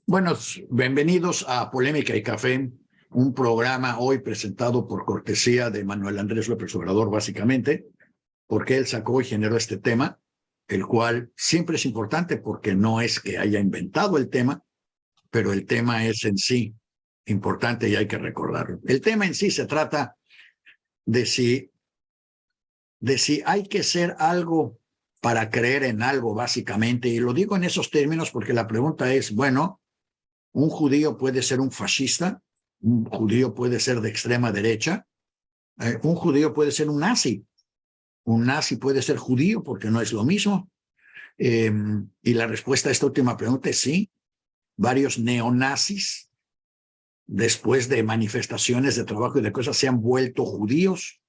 Buenos, bienvenidos a Polémica y Café, un programa hoy presentado por cortesía de Manuel Andrés López Obrador, básicamente, porque él sacó y generó este tema, el cual siempre es importante porque no es que haya inventado el tema, pero el tema es en sí importante y hay que recordarlo. El tema en sí se trata de si hay que ser algo para creer en algo, básicamente, y lo digo en esos términos porque la pregunta es, bueno, un judío puede ser un fascista, un judío puede ser de extrema derecha, un judío puede ser un nazi puede ser judío porque no es lo mismo. Y la respuesta a esta última pregunta es sí. Varios neonazis, después de manifestaciones de trabajo y de cosas, se han vuelto judíos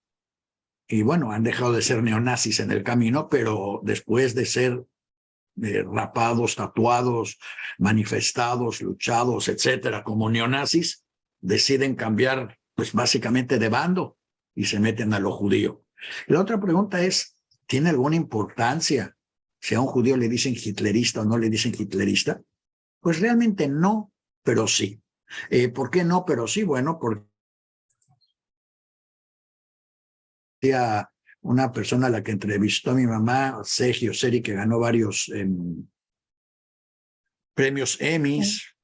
y bueno, han dejado de ser neonazis en el camino, pero después de ser rapados, tatuados, manifestados, luchados, etcétera, como neonazis, deciden cambiar, pues básicamente de bando y se meten a lo judío. La otra pregunta es, ¿tiene alguna importancia si a un judío le dicen hitlerista o no le dicen hitlerista? Pues realmente no, pero sí. ¿Por qué no, pero sí? Bueno, porque una persona a la que entrevistó a mi mamá, Sergio Seri, que ganó varios premios Emmys,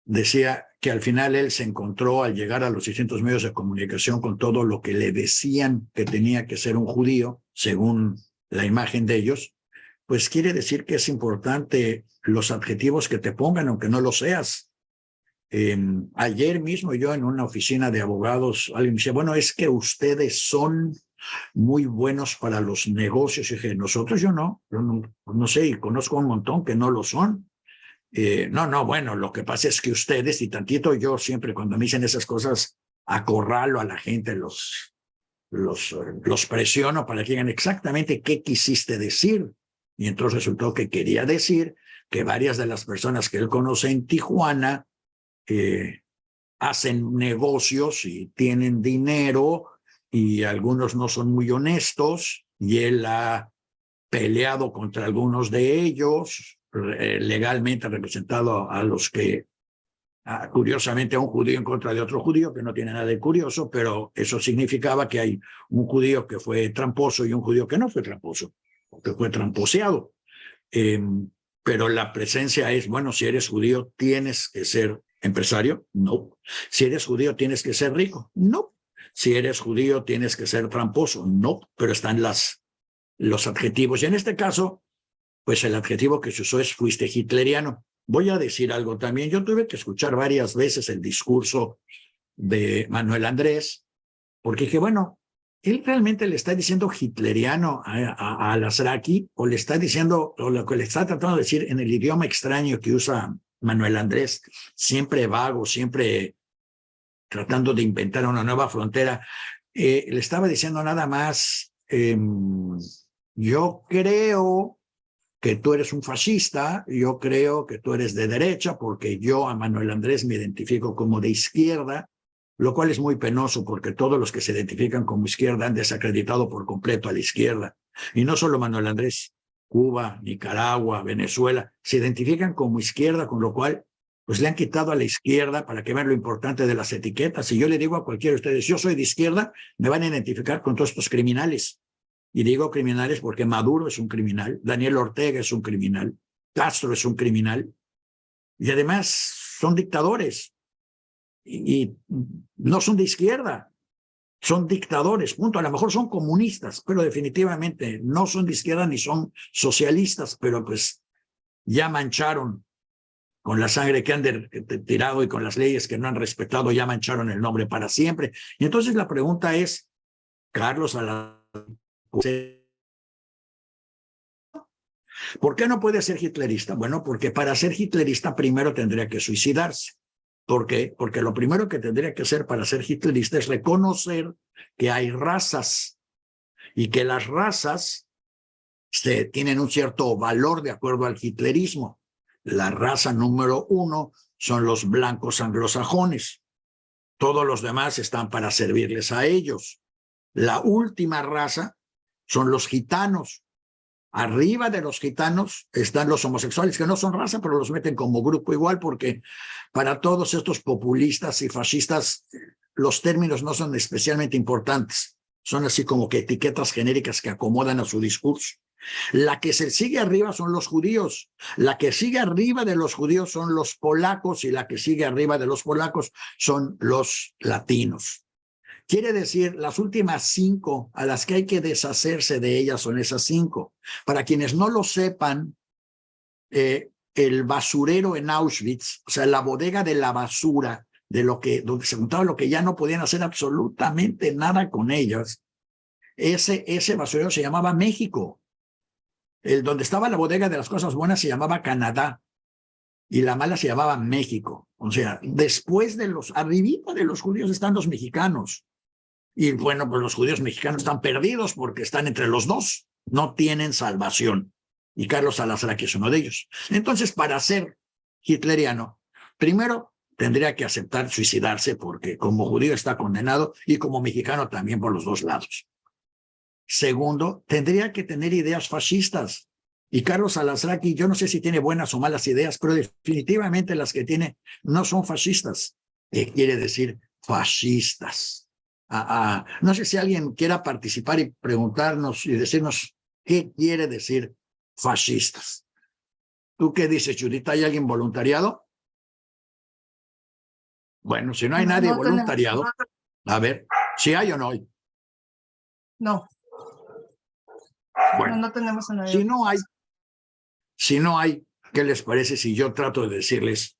decía que al final él se encontró al llegar a los distintos medios de comunicación con todo lo que le decían que tenía que ser un judío, según la imagen de ellos, pues quiere decir que es importante los adjetivos que te pongan, aunque no lo seas. Ayer mismo yo en una oficina de abogados, alguien me decía, bueno, es que ustedes son muy buenos para los negocios. Y dije, nosotros yo no sé, y conozco un montón que no lo son. Bueno, lo que pasa es que ustedes, y tantito yo siempre cuando me dicen esas cosas, acorralo a la gente, los presiono para que digan exactamente qué quisiste decir. Y entonces resultó que quería decir que varias de las personas que él conoce en Tijuana hacen negocios y tienen dinero y algunos no son muy honestos y él ha peleado contra algunos de ellos, legalmente representado a los que, curiosamente, a un judío en contra de otro judío, que no tiene nada de curioso, pero eso significaba que hay un judío que fue tramposo y un judío que no fue tramposo, que fue tramposeado. Pero la presencia es, bueno, si eres judío tienes que ser empresario, no. Si eres judío tienes que ser rico, no. Si eres judío tienes que ser tramposo, no. Pero están los adjetivos. Y en este caso, pues el adjetivo que se usó es fuiste hitleriano. Voy a decir algo también. Yo tuve que escuchar varias veces el discurso de Manuel Andrés, porque dije, bueno, ¿él realmente le está diciendo hitleriano a Al-Azraqui o le está diciendo, o lo que le está tratando de decir en el idioma extraño que usa Manuel Andrés, siempre vago, siempre tratando de inventar una nueva frontera? Le estaba diciendo nada más, yo creo que tú eres un fascista, yo creo que tú eres de derecha, porque yo a Manuel Andrés me identifico como de izquierda, lo cual es muy penoso porque todos los que se identifican como izquierda han desacreditado por completo a la izquierda. Y no solo Manuel Andrés, Cuba, Nicaragua, Venezuela, se identifican como izquierda, con lo cual pues le han quitado a la izquierda para que vean lo importante de las etiquetas. Si yo le digo a cualquiera de ustedes, yo soy de izquierda, me van a identificar con todos estos criminales. Y digo criminales porque Maduro es un criminal, Daniel Ortega es un criminal, Castro es un criminal, y además son dictadores. Y no son de izquierda, son dictadores, punto. A lo mejor son comunistas, pero definitivamente no son de izquierda ni son socialistas, pero pues ya mancharon con la sangre que han tirado y con las leyes que no han respetado, ya mancharon el nombre para siempre. Y entonces la pregunta es, Carlos ¿por qué no puede ser hitlerista? Bueno, porque para ser hitlerista primero tendría que suicidarse. ¿Por qué? Porque lo primero que tendría que hacer para ser hitlerista es reconocer que hay razas y que las razas tienen un cierto valor de acuerdo al hitlerismo. La raza número 1 son los blancos anglosajones. Todos los demás están para servirles a ellos. La última raza son los gitanos. Arriba de los gitanos están los homosexuales, que no son raza, pero los meten como grupo igual, porque para todos estos populistas y fascistas los términos no son especialmente importantes. Son así como que etiquetas genéricas que acomodan a su discurso. La que se sigue arriba son los judíos, la que sigue arriba de los judíos son los polacos y la que sigue arriba de los polacos son los latinos. Quiere decir, las últimas 5 a las que hay que deshacerse de ellas son esas 5. Para quienes no lo sepan, el basurero en Auschwitz, o sea, la bodega de la basura, donde se juntaba lo que ya no podían hacer absolutamente nada con ellas, ese basurero se llamaba México. Donde estaba la bodega de las cosas buenas se llamaba Canadá y la mala se llamaba México. O sea, después de arribita de los judíos están los mexicanos. Y bueno, pues los judíos mexicanos están perdidos porque están entre los dos, no tienen salvación. Y Carlos Salazar es uno de ellos. Entonces, para ser hitleriano, primero tendría que aceptar suicidarse porque como judío está condenado y como mexicano también por los dos lados. Segundo, tendría que tener ideas fascistas. Y Carlos Alasraqui, yo no sé si tiene buenas o malas ideas, pero definitivamente las que tiene no son fascistas. ¿Qué quiere decir fascistas? No sé si alguien quiera participar y preguntarnos y decirnos qué quiere decir fascistas. ¿Tú qué dices, Judith? ¿Hay alguien voluntariado? Bueno, si no hay nadie voluntariado, a ver, ¿si hay o no hay? No. Bueno, no tenemos a nadie. Si no hay, ¿qué les parece si yo trato de decirles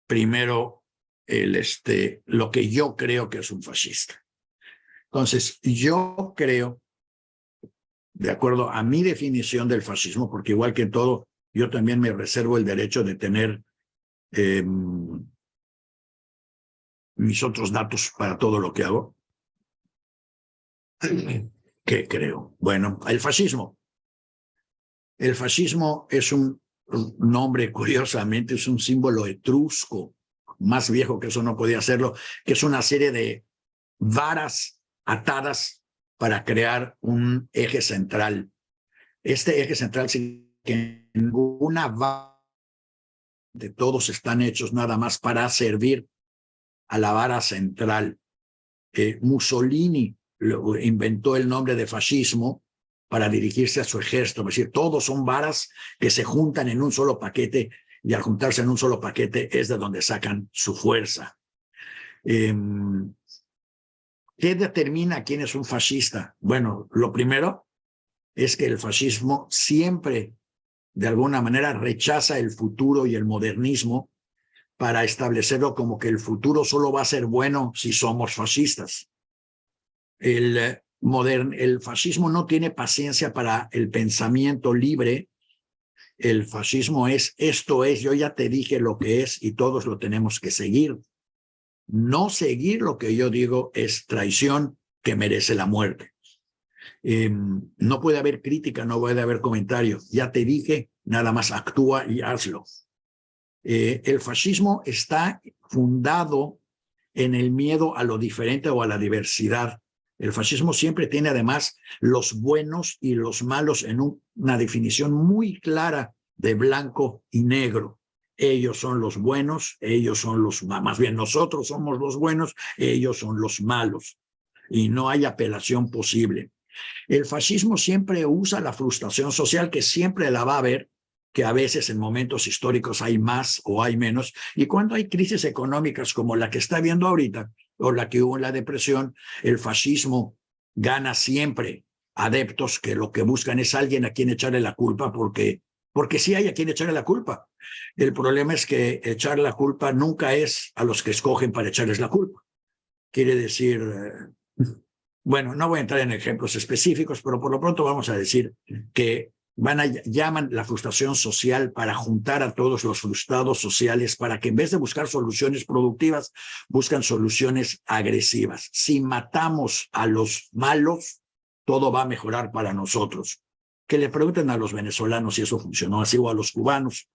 primero lo que yo creo que es un fascista? Entonces, yo creo, de acuerdo a mi definición del fascismo, porque igual que todo, yo también me reservo el derecho de tener mis otros datos para todo lo que hago. ¿Qué creo? Bueno, el fascismo. El fascismo es un nombre, curiosamente, es un símbolo etrusco, más viejo que eso no podía hacerlo, que es una serie de varas atadas para crear un eje central. Este eje central significa que ninguna vara de todos están hechos nada más para servir a la vara central. Mussolini inventó el nombre de fascismo para dirigirse a su ejército, es decir, todos son varas que se juntan en un solo paquete y al juntarse en un solo paquete es de donde sacan su fuerza. ¿Qué determina quién es un fascista? Bueno, lo primero es que el fascismo siempre, de alguna manera, rechaza el futuro y el modernismo para establecerlo como que el futuro solo va a ser bueno si somos fascistas. El fascismo no tiene paciencia para el pensamiento libre. El fascismo esto es, yo ya te dije lo que es y todos lo tenemos que seguir. No seguir lo que yo digo es traición que merece la muerte. No puede haber crítica, no puede haber comentario. Ya te dije, nada más actúa y hazlo. El fascismo está fundado en el miedo a lo diferente o a la diversidad. El fascismo siempre tiene además los buenos y los malos en una definición muy clara de blanco y negro. Ellos son los buenos, ellos son los malos. Más bien nosotros somos los buenos, ellos son los malos. Y no hay apelación posible. El fascismo siempre usa la frustración social, que siempre la va a haber, que a veces en momentos históricos hay más o hay menos, y cuando hay crisis económicas como la que está viendo ahorita, o la que hubo en la depresión, el fascismo gana siempre adeptos que lo que buscan es alguien a quien echarle la culpa, porque sí hay a quien echarle la culpa. El problema es que echar la culpa nunca es a los que escogen para echarles la culpa. Quiere decir, bueno, no voy a entrar en ejemplos específicos, pero por lo pronto vamos a decir que llaman la frustración social para juntar a todos los frustrados sociales para que en vez de buscar soluciones productivas, buscan soluciones agresivas. Si matamos a los malos, todo va a mejorar para nosotros. Que le pregunten a los venezolanos si eso funcionó así o a los cubanos.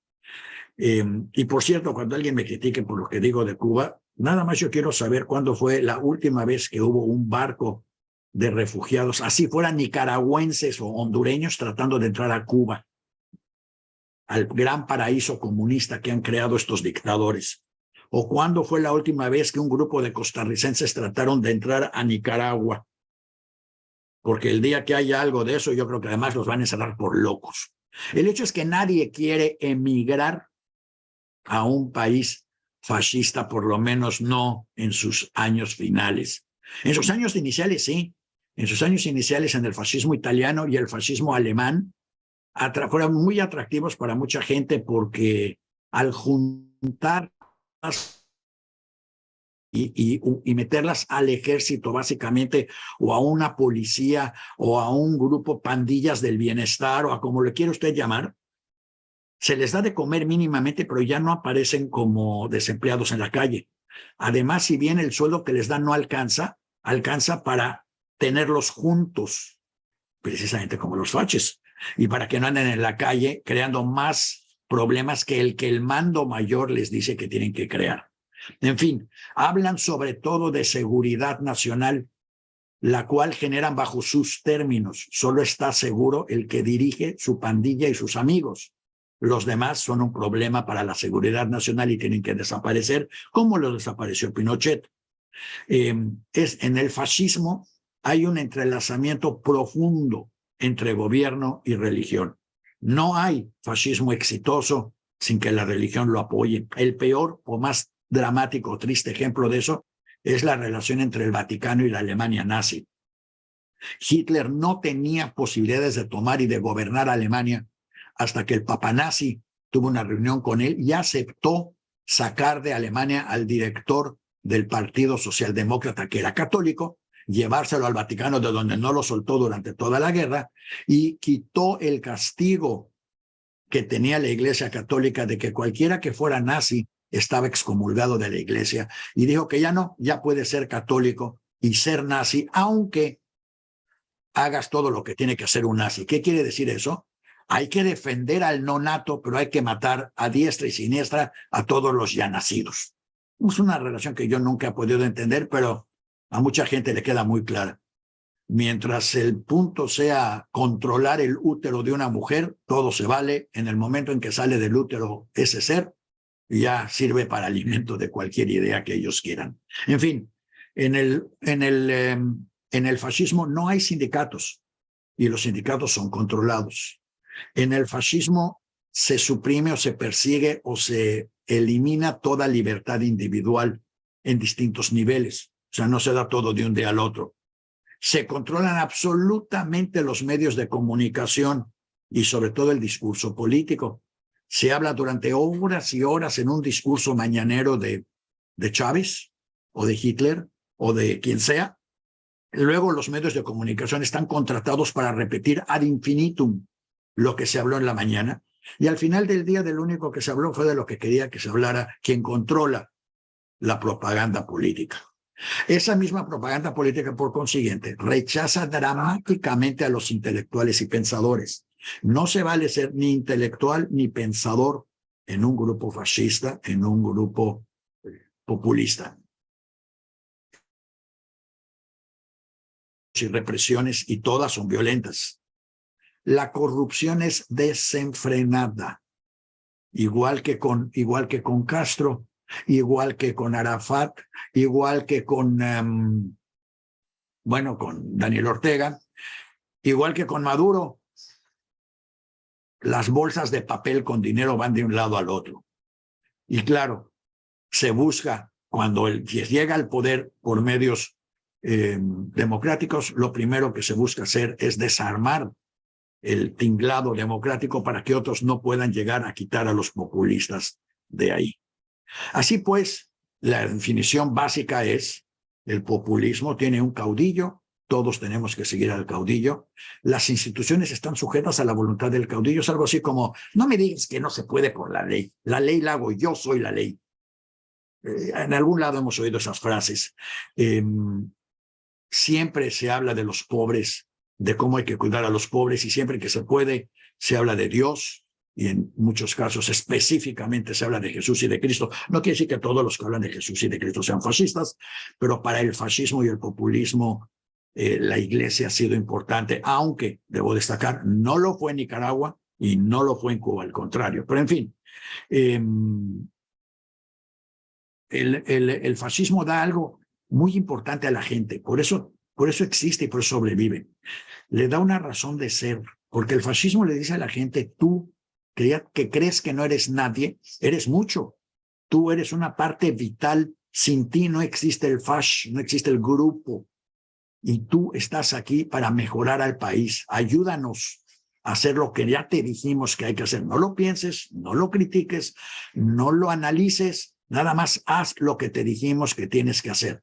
Y por cierto, cuando alguien me critique por lo que digo de Cuba, nada más yo quiero saber cuándo fue la última vez que hubo un barco de refugiados, así fueran nicaragüenses o hondureños tratando de entrar a Cuba, al gran paraíso comunista que han creado estos dictadores. ¿O cuándo fue la última vez que un grupo de costarricenses trataron de entrar a Nicaragua? Porque el día que haya algo de eso, yo creo que además los van a encerrar por locos. El hecho es que nadie quiere emigrar a un país fascista, por lo menos no en sus años finales. En sus años iniciales, sí. En sus años iniciales, en el fascismo italiano y el fascismo alemán, fueron muy atractivos para mucha gente porque al juntar y meterlas al ejército básicamente, o a una policía, o a un grupo pandillas del bienestar, o a como le quiera usted llamar, se les da de comer mínimamente, pero ya no aparecen como desempleados en la calle. Además, si bien el sueldo que les dan no alcanza, alcanza para tenerlos juntos, precisamente como los faches, y para que no anden en la calle creando más problemas que el mando mayor les dice que tienen que crear. En fin, hablan sobre todo de seguridad nacional, la cual generan bajo sus términos. Solo está seguro el que dirige su pandilla y sus amigos. Los demás son un problema para la seguridad nacional y tienen que desaparecer, como lo desapareció Pinochet. En el fascismo hay un entrelazamiento profundo entre gobierno y religión. No hay fascismo exitoso sin que la religión lo apoye. El peor o más dramático o triste ejemplo de eso es la relación entre el Vaticano y la Alemania nazi. Hitler no tenía posibilidades de tomar y de gobernar Alemania hasta que el Papa nazi tuvo una reunión con él y aceptó sacar de Alemania al director del Partido Socialdemócrata, que era católico, llevárselo al Vaticano, de donde no lo soltó durante toda la guerra, y quitó el castigo que tenía la Iglesia Católica de que cualquiera que fuera nazi estaba excomulgado de la Iglesia, y dijo que ya no, ya puede ser católico y ser nazi, aunque hagas todo lo que tiene que hacer un nazi. ¿Qué quiere decir eso? Hay que defender al no nato, pero hay que matar a diestra y siniestra a todos los ya nacidos. Es una relación que yo nunca he podido entender, pero a mucha gente le queda muy clara. Mientras el punto sea controlar el útero de una mujer, todo se vale. En el momento en que sale del útero ese ser, ya sirve para alimento de cualquier idea que ellos quieran. En fin, en el fascismo no hay sindicatos y los sindicatos son controlados. En el fascismo se suprime o se persigue o se elimina toda libertad individual en distintos niveles. O sea, no se da todo de un día al otro. Se controlan absolutamente los medios de comunicación y sobre todo el discurso político. Se habla durante horas y horas en un discurso mañanero de Chávez o de Hitler o de quien sea. Luego los medios de comunicación están contratados para repetir ad infinitum lo que se habló en la mañana, y al final del día de lo único que se habló fue de lo que quería que se hablara quien controla la propaganda política. Esa misma propaganda política, por consiguiente, rechaza dramáticamente a los intelectuales y pensadores. No se vale ser ni intelectual ni pensador en un grupo fascista, en un grupo populista. Y represiones, y todas son violentas. La corrupción es desenfrenada, igual que con Castro, igual que con Arafat, igual que con Daniel Ortega, igual que con Maduro. Las bolsas de papel con dinero van de un lado al otro. Y claro, se busca, cuando llega al poder por medios democráticos, lo primero que se busca hacer es desarmar el tinglado democrático para que otros no puedan llegar a quitar a los populistas de ahí. Así pues, la definición básica es: el populismo tiene un caudillo, todos tenemos que seguir al caudillo, las instituciones están sujetas a la voluntad del caudillo. Es algo así como: no me digas que no se puede por la ley la hago, yo soy la ley. En algún lado hemos oído esas frases. Siempre se habla de los pobres, de cómo hay que cuidar a los pobres, y siempre que se puede se habla de Dios, y en muchos casos específicamente se habla de Jesús y de Cristo. No quiere decir que todos los que hablan de Jesús y de Cristo sean fascistas, pero para el fascismo y el populismo la iglesia ha sido importante, aunque, debo destacar, no lo fue en Nicaragua y no lo fue en Cuba, al contrario. Pero en fin, el fascismo da algo muy importante a la gente, por eso existe y por eso sobrevive. Le da una razón de ser, porque el fascismo le dice a la gente, tú que crees que no eres nadie, eres mucho. Tú eres una parte vital. Sin ti no existe el fascismo, no existe el grupo. Y tú estás aquí para mejorar al país. Ayúdanos a hacer lo que ya te dijimos que hay que hacer. No lo pienses, no lo critiques, no lo analices, nada más haz lo que te dijimos que tienes que hacer.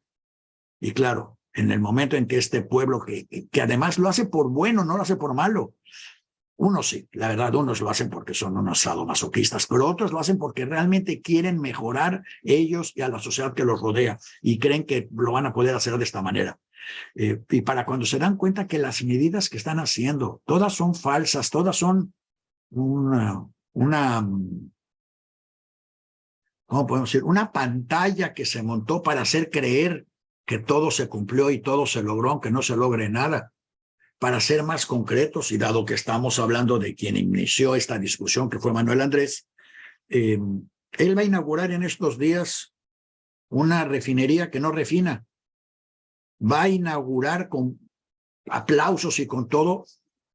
Y claro, en el momento en que este pueblo, que además lo hace por bueno, no lo hace por malo, unos sí, la verdad, unos lo hacen porque son unos sadomasoquistas, pero otros lo hacen porque realmente quieren mejorar ellos y a la sociedad que los rodea y creen que lo van a poder hacer de esta manera. Y para cuando se dan cuenta que las medidas que están haciendo, todas son falsas, todas son ¿cómo podemos decir? Una pantalla que se montó para hacer creer que todo se cumplió y todo se logró, aunque no se logre nada. Para ser más concretos, y dado que estamos hablando de quien inició esta discusión, que fue Manuel Andrés, él va a inaugurar en estos días una refinería que no refina. Va a inaugurar con aplausos y con todo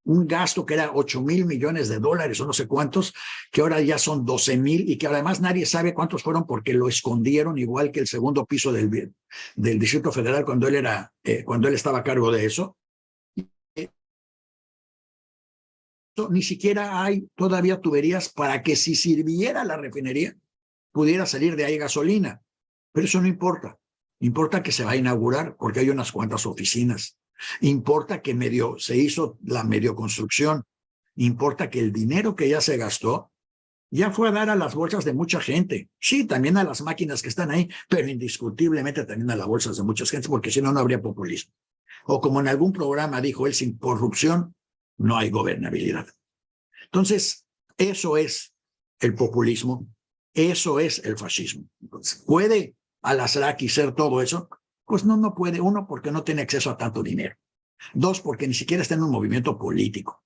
un gasto que era 8,000 millones de dólares o no sé cuántos, que ahora ya son 12,000 y que además nadie sabe cuántos fueron porque lo escondieron, igual que el segundo piso del Distrito Federal cuando él estaba a cargo de eso. Ni siquiera hay todavía tuberías para que si sirviera la refinería pudiera salir de ahí gasolina. Pero eso no importa. Importa que se va a inaugurar porque hay unas cuantas oficinas. Importa que se hizo la medio construcción. Importa que el dinero que ya se gastó ya fue a dar a las bolsas de mucha gente. Sí, también a las máquinas que están ahí, pero indiscutiblemente también a las bolsas de mucha gente, porque si no, no habría populismo. O como en algún programa dijo él, sin corrupción no hay gobernabilidad. Entonces, eso es el populismo, eso es el fascismo. Entonces, ¿puede Al-Azraqui ser todo eso? Pues no, no puede. Uno, porque no tiene acceso a tanto dinero. Dos, porque ni siquiera está en un movimiento político.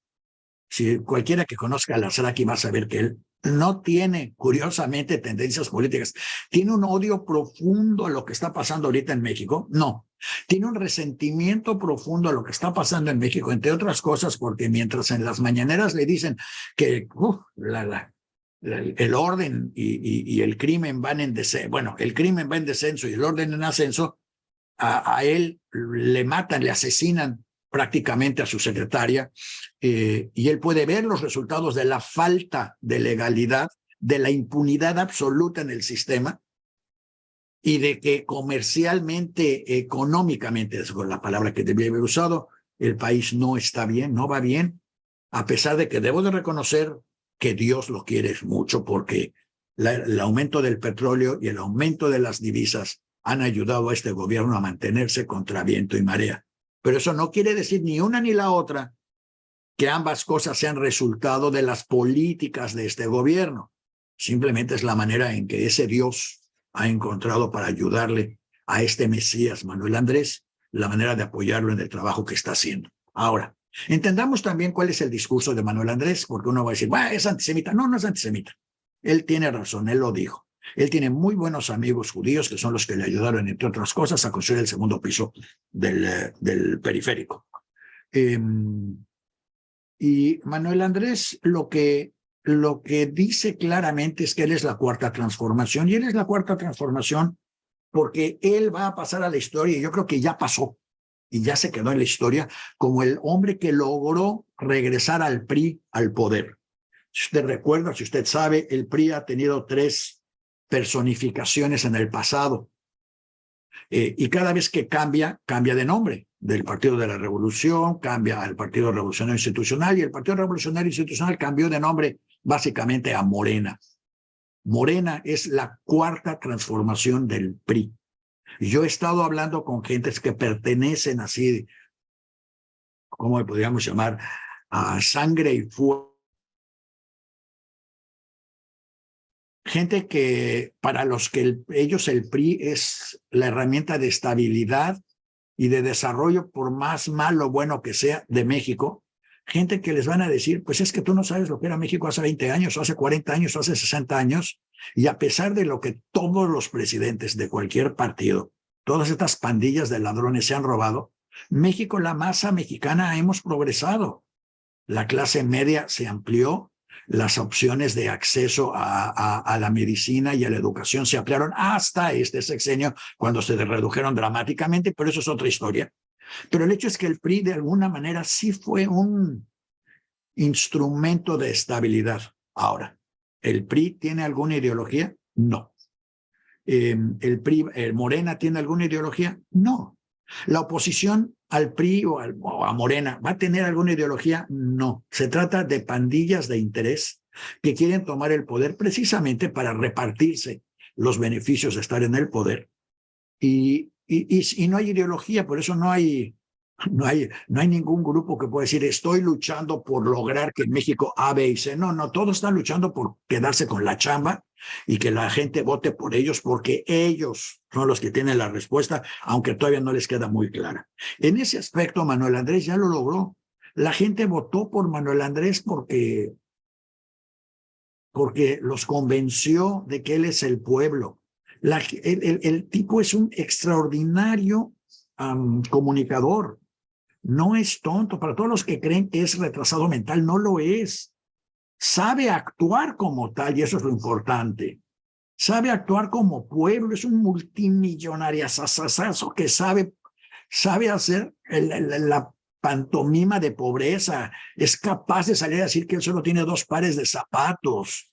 Si cualquiera que conozca a Al-Azraqui va a saber que él no tiene, curiosamente, tendencias políticas. ¿Tiene un odio profundo a lo que está pasando ahorita en México? No. Tiene un resentimiento profundo a lo que está pasando en México, entre otras cosas, porque mientras en las mañaneras le dicen que el orden y el crimen van en descenso, bueno, el crimen va en descenso y el orden en ascenso, a él le matan, le asesinan prácticamente a su secretaria, y él puede ver los resultados de la falta de legalidad, de la impunidad absoluta en el sistema, y de que comercialmente, económicamente, es la palabra que debía haber usado, el país no está bien, no va bien, a pesar de que debo de reconocer que Dios lo quiere mucho, porque el aumento del petróleo y el aumento de las divisas han ayudado a este gobierno a mantenerse contra viento y marea. Pero eso no quiere decir ni una ni la otra que ambas cosas sean resultado de las políticas de este gobierno. Simplemente es la manera en que ese Dios ha encontrado para ayudarle a este Mesías, Manuel Andrés, la manera de apoyarlo en el trabajo que está haciendo. Ahora, entendamos también cuál es el discurso de Manuel Andrés, porque uno va a decir, es antisemita. No, no es antisemita. Él tiene razón, él lo dijo. Él tiene muy buenos amigos judíos que son los que le ayudaron, entre otras cosas, a construir el segundo piso del periférico. Y Manuel Andrés lo que dice claramente es que él es la cuarta transformación, y él es la cuarta transformación porque él va a pasar a la historia, y yo creo que ya pasó, y ya se quedó en la historia, como el hombre que logró regresar al PRI al poder. Si usted recuerda, si usted sabe, el PRI ha tenido 3 personificaciones en el pasado, y cada vez que cambia de nombre. Del Partido de la Revolución cambia al Partido Revolucionario Institucional, y el Partido Revolucionario Institucional cambió de nombre básicamente a Morena. Morena es la cuarta transformación del PRI. Yo he estado hablando con gentes que pertenecen así, ¿cómo podríamos llamar? A sangre y fuego. Gente que para los que ellos el PRI es la herramienta de estabilidad y de desarrollo, por más malo o bueno que sea, de México, gente que les van a decir, pues es que tú no sabes lo que era México hace 20 años, o hace 40 años, o hace 60 años, y a pesar de lo que todos los presidentes de cualquier partido, todas estas pandillas de ladrones se han robado, México, la masa mexicana, hemos progresado. La clase media se amplió, las opciones de acceso a la medicina y a la educación se ampliaron hasta este sexenio, cuando se redujeron dramáticamente, pero eso es otra historia. Pero el hecho es que el PRI, de alguna manera, sí fue un instrumento de estabilidad. Ahora, ¿el PRI tiene alguna ideología? No. ¿El PRI, Morena tiene alguna ideología? No. ¿La oposición al PRI o a Morena va a tener alguna ideología? No. Se trata de pandillas de interés que quieren tomar el poder precisamente para repartirse los beneficios de estar en el poder. Y no hay ideología, por eso no hay ningún grupo que pueda decir estoy luchando por lograr que en México A, B y C. No, todos están luchando por quedarse con la chamba y que la gente vote por ellos porque ellos son los que tienen la respuesta, aunque todavía no les queda muy clara. En ese aspecto, Manuel Andrés ya lo logró. La gente votó por Manuel Andrés porque los convenció de que él es el pueblo. El tipo es un extraordinario comunicador. No es tonto. Para todos los que creen que es retrasado mental, no lo es. Sabe actuar como tal, y eso es lo importante. Sabe actuar como pueblo, es un multimillonario sasasazo que sabe hacer la pantomima de pobreza, es capaz de salir a decir que él solo tiene 2 pares de zapatos.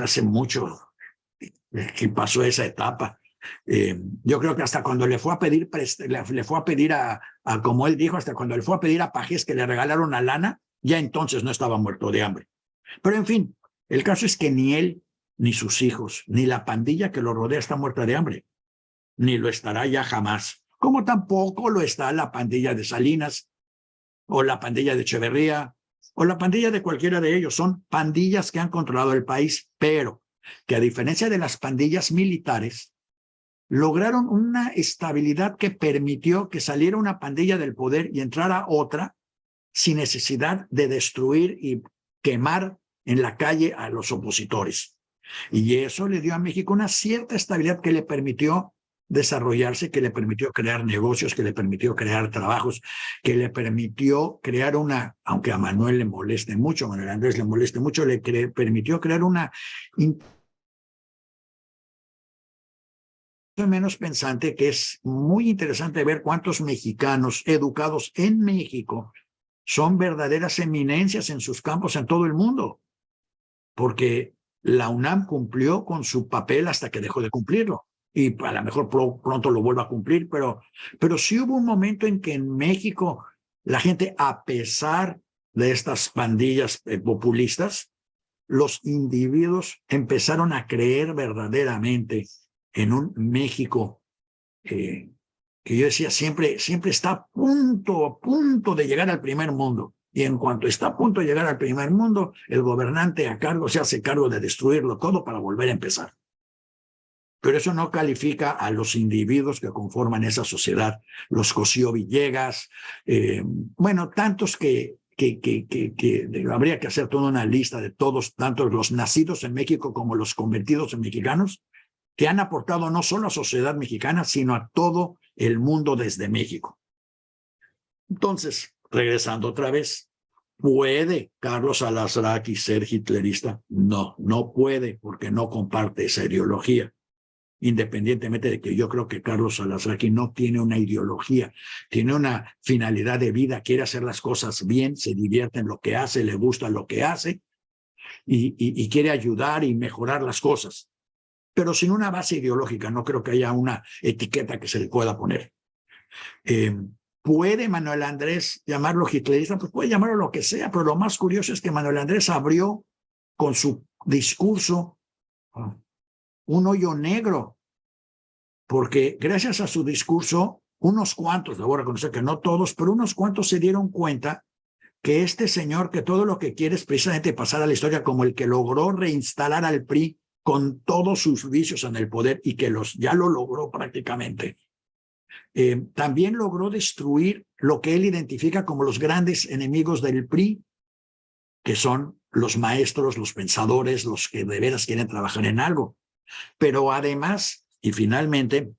Hace mucho que pasó esa etapa. Yo creo que hasta cuando le fue a pedir, como él dijo, hasta cuando le fue a pedir a Pajés que le regalaron una lana, ya entonces no estaba muerto de hambre. Pero en fin, el caso es que ni él, ni sus hijos, ni la pandilla que lo rodea está muerta de hambre, ni lo estará ya jamás, como tampoco lo está la pandilla de Salinas, o la pandilla de Echeverría, o la pandilla de cualquiera de ellos. Son pandillas que han controlado el país, pero que a diferencia de las pandillas militares, lograron una estabilidad que permitió que saliera una pandilla del poder y entrara otra sin necesidad de destruir y quemar en la calle a los opositores. Y eso le dio a México una cierta estabilidad que le permitió desarrollarse, que le permitió crear negocios, que le permitió crear trabajos, que le permitió crear una, aunque a Manuel le moleste mucho, a Manuel Andrés le moleste mucho, permitió crear una menos pensante, que es muy interesante ver cuántos mexicanos educados en México son verdaderas eminencias en sus campos en todo el mundo, porque la UNAM cumplió con su papel hasta que dejó de cumplirlo, y a lo mejor pronto lo vuelva a cumplir, pero sí hubo un momento en que en México la gente, a pesar de estas pandillas populistas, los individuos empezaron a creer verdaderamente en un México que yo decía siempre está a punto de llegar al primer mundo. Y en cuanto está a punto de llegar al primer mundo, el gobernante a cargo se hace cargo de destruirlo todo para volver a empezar. Pero eso no califica a los individuos que conforman esa sociedad. Los Cosío Villegas, bueno, tantos que habría que hacer toda una lista de todos, tanto los nacidos en México como los convertidos en mexicanos, que han aportado no solo a la sociedad mexicana, sino a todo el mundo desde México. Entonces, regresando otra vez, ¿puede Carlos Alasraqui ser hitlerista? No, no puede, porque no comparte esa ideología. Independientemente de que yo creo que Carlos Alasraqui no tiene una ideología, tiene una finalidad de vida, quiere hacer las cosas bien, se divierte en lo que hace, le gusta lo que hace y quiere ayudar y mejorar las cosas. Pero sin una base ideológica, no creo que haya una etiqueta que se le pueda poner. ¿Puede Manuel Andrés llamarlo hitlerista? Pues puede llamarlo lo que sea, pero lo más curioso es que Manuel Andrés abrió con su discurso un hoyo negro, porque gracias a su discurso, unos cuantos, debo reconocer que no todos, pero unos cuantos se dieron cuenta que este señor, que todo lo que quiere es precisamente pasar a la historia como el que logró reinstalar al PRI con todos sus vicios en el poder y que ya lo logró prácticamente. También logró destruir lo que él identifica como los grandes enemigos del PRI, que son los maestros, los pensadores, los que de veras quieren trabajar en algo. Pero además, y finalmente,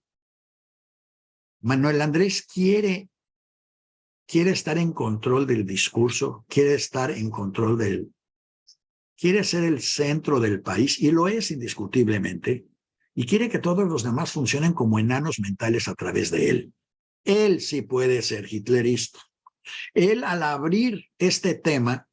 Manuel Andrés quiere estar en control del discurso, quiere estar en control quiere ser el centro del país, y lo es indiscutiblemente, y quiere que todos los demás funcionen como enanos mentales a través de él. Él sí puede ser hitlerista. Él, al abrir este tema,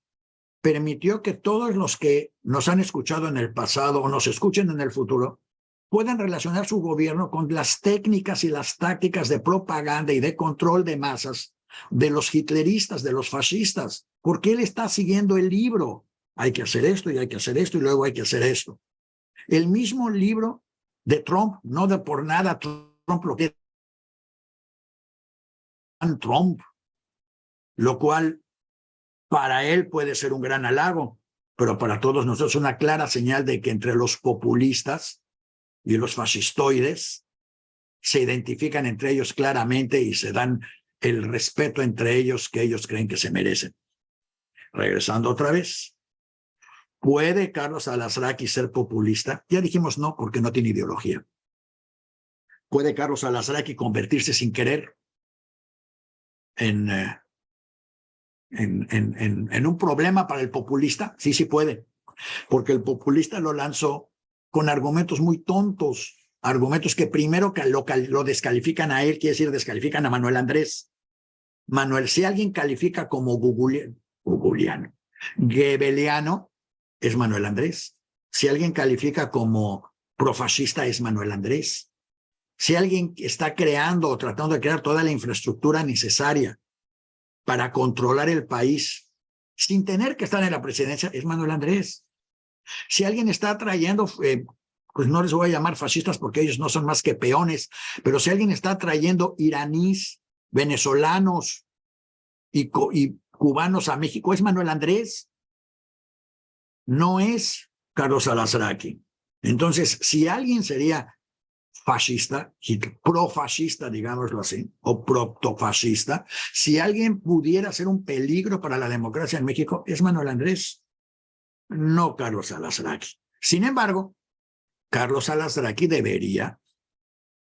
permitió que todos los que nos han escuchado en el pasado o nos escuchen en el futuro puedan relacionar su gobierno con las técnicas y las tácticas de propaganda y de control de masas de los hitleristas, de los fascistas, porque él está siguiendo el libro. Hay que hacer esto y hay que hacer esto y luego hay que hacer esto. El mismo libro de Trump, no de por nada Trump lo que es Trump, lo cual para él puede ser un gran halago, pero para todos nosotros una clara señal de que entre los populistas y los fascistoides se identifican entre ellos claramente y se dan el respeto entre ellos que ellos creen que se merecen. Regresando otra vez, ¿puede Carlos Alazraqui ser populista? Ya dijimos no, porque no tiene ideología. ¿Puede Carlos Alazraqui convertirse sin querer en un problema para el populista? Sí, sí puede, porque el populista lo lanzó con argumentos muy tontos, argumentos que primero lo descalifican a él, quiere decir, descalifican a Manuel Andrés. Manuel, si alguien califica como gebeliano, es Manuel Andrés. Si alguien califica como profascista, es Manuel Andrés. Si alguien está creando o tratando de crear toda la infraestructura necesaria para controlar el país sin tener que estar en la presidencia, es Manuel Andrés. Si alguien está trayendo, pues no les voy a llamar fascistas porque ellos no son más que peones, pero si alguien está trayendo iraníes, venezolanos y cubanos a México, es Manuel Andrés. No es Carlos Alazraqui. Entonces, si alguien sería fascista, profascista, digámoslo así, o protofascista, si alguien pudiera ser un peligro para la democracia en México, es Manuel Andrés, no Carlos Alazraqui. Sin embargo, Carlos Alazraqui debería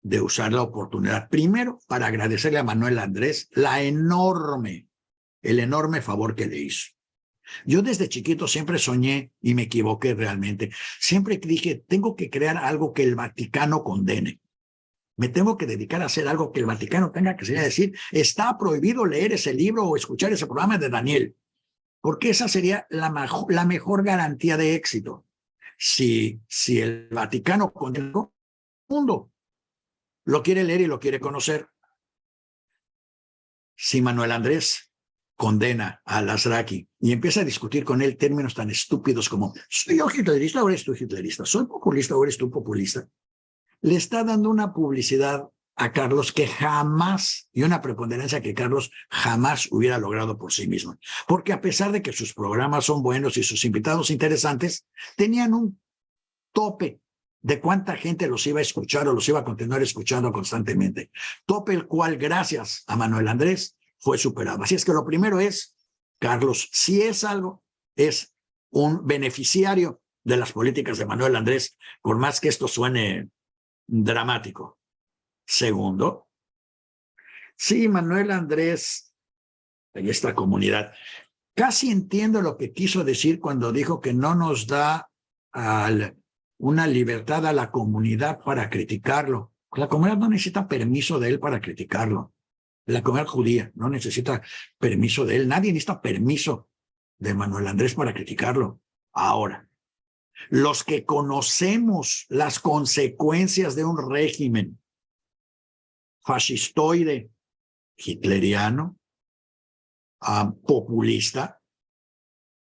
de usar la oportunidad, primero, para agradecerle a Manuel Andrés el enorme favor que le hizo. Yo desde chiquito siempre soñé, y me equivoqué realmente, siempre dije, tengo que crear algo que el Vaticano condene. Me tengo que dedicar a hacer algo que el Vaticano tenga que decir, está prohibido leer ese libro o escuchar ese programa de Daniel, porque esa sería la mejor garantía de éxito. Si el Vaticano condena, el mundo lo quiere leer y lo quiere conocer. Si Manuel Andrés condena a Alazraqui y empieza a discutir con él términos tan estúpidos como soy yo hitlerista o eres tú hitlerista, soy populista o eres tú populista, le está dando una publicidad a Carlos que jamás, y una preponderancia que Carlos jamás hubiera logrado por sí mismo. Porque a pesar de que sus programas son buenos y sus invitados interesantes, tenían un tope de cuánta gente los iba a escuchar o los iba a continuar escuchando constantemente. Tope el cual, gracias a Manuel Andrés, fue superado. Así es que lo primero es, Carlos, si es algo, es un beneficiario de las políticas de Manuel Andrés, por más que esto suene dramático. Segundo, sí, Manuel Andrés, en esta comunidad, casi entiendo lo que quiso decir cuando dijo que no nos da una libertad a la comunidad para criticarlo. La comunidad no necesita permiso de él para criticarlo. La comunidad judía no necesita permiso de él. Nadie necesita permiso de Manuel Andrés para criticarlo. Ahora, los que conocemos las consecuencias de un régimen fascistoide, hitleriano, populista,